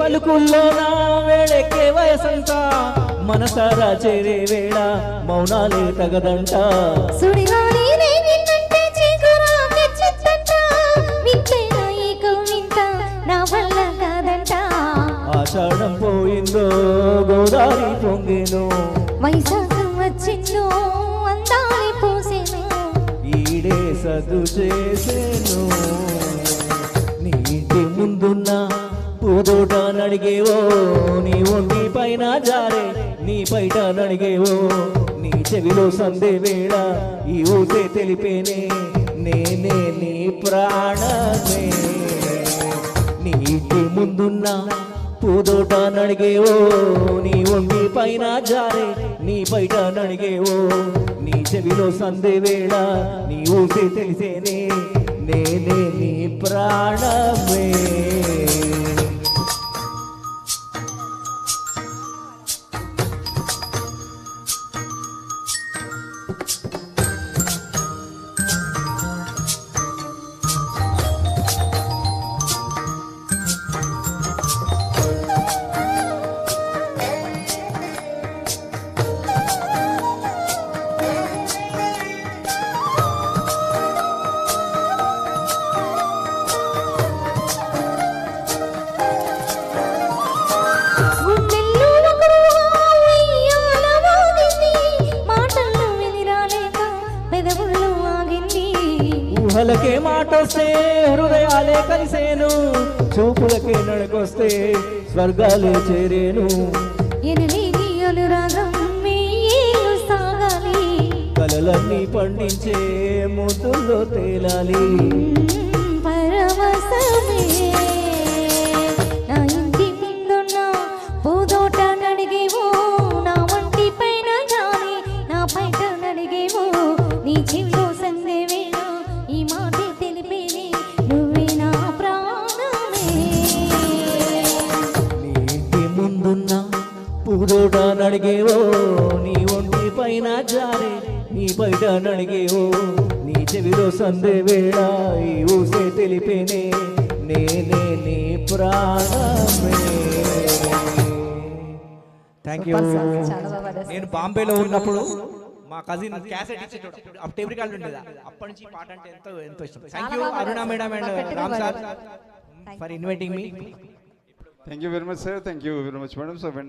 పలుకుల్లో నా వేడెక్కే వయసంతా మనసారా చేరే వేళ మౌనాలే తగదంట ఆషాఢం పోయిందో గోదావరి పొంగేను వైశాఖం వచ్చిందో అందాలి పోసేను ఈడే సదు చేసేను నీ ఇంటి ముందున్న పూదోట నడిగేవో నీ ఒంటి పైన జారే నీ బయట నడిగేవో నీ చెవిలో సందే వేళ ఈ ఊసే తెలిపేనే నేనే నీ ప్రాణమే నీ ఇంటి ముందున్న పూదోట నడిగేవో నీ ఒంటి పైన జారే నీ బయట నడిగేవో నీ చెవిలో సందే వేళ నీ ఊసే తెలిసేనే నేనే నీ ప్రాణమే ఊహలకే మాటొస్తే హృదయాలే కలిసేను చూపులకే నడకొస్తే స్వర్గాలే చేరేను కలలన్నీ పండించే ముద్దుల్లో తేలాలి పరవశమే నా ఇంటి ముందున్న పూదోట నడిగేవో నా వంటి పైన జారి నా బయట నడిగేవో నీ చెవిలో సందే వేళ ఈ మాట తెలిపేది నువ్వే నా ప్రాణమే నీ ఇంటి ముందున్న పూదోట నడిగేవో నీ ఒంటి పైన జారే నీ బయట నడిగేవో నీ చెవిలో సందే వేళ ఈ ఊసే తెలిపేనే నేనే నీ ప్రాణమే. Thank you. నేను బాంబేలో ఉన్నప్పుడు మా కజిన్ క్యాసెట్ ఇచ్చేటోడు ఆ టేప్ రికార్డ్ ఉండేది అప్పటి నుంచి పాట అంటే ఎంతో ఎంతో ఇష్టం. Thank you Aruna madam and Ram sir for inviting me. Thank you very much, sir. Thank you very much, madam. So when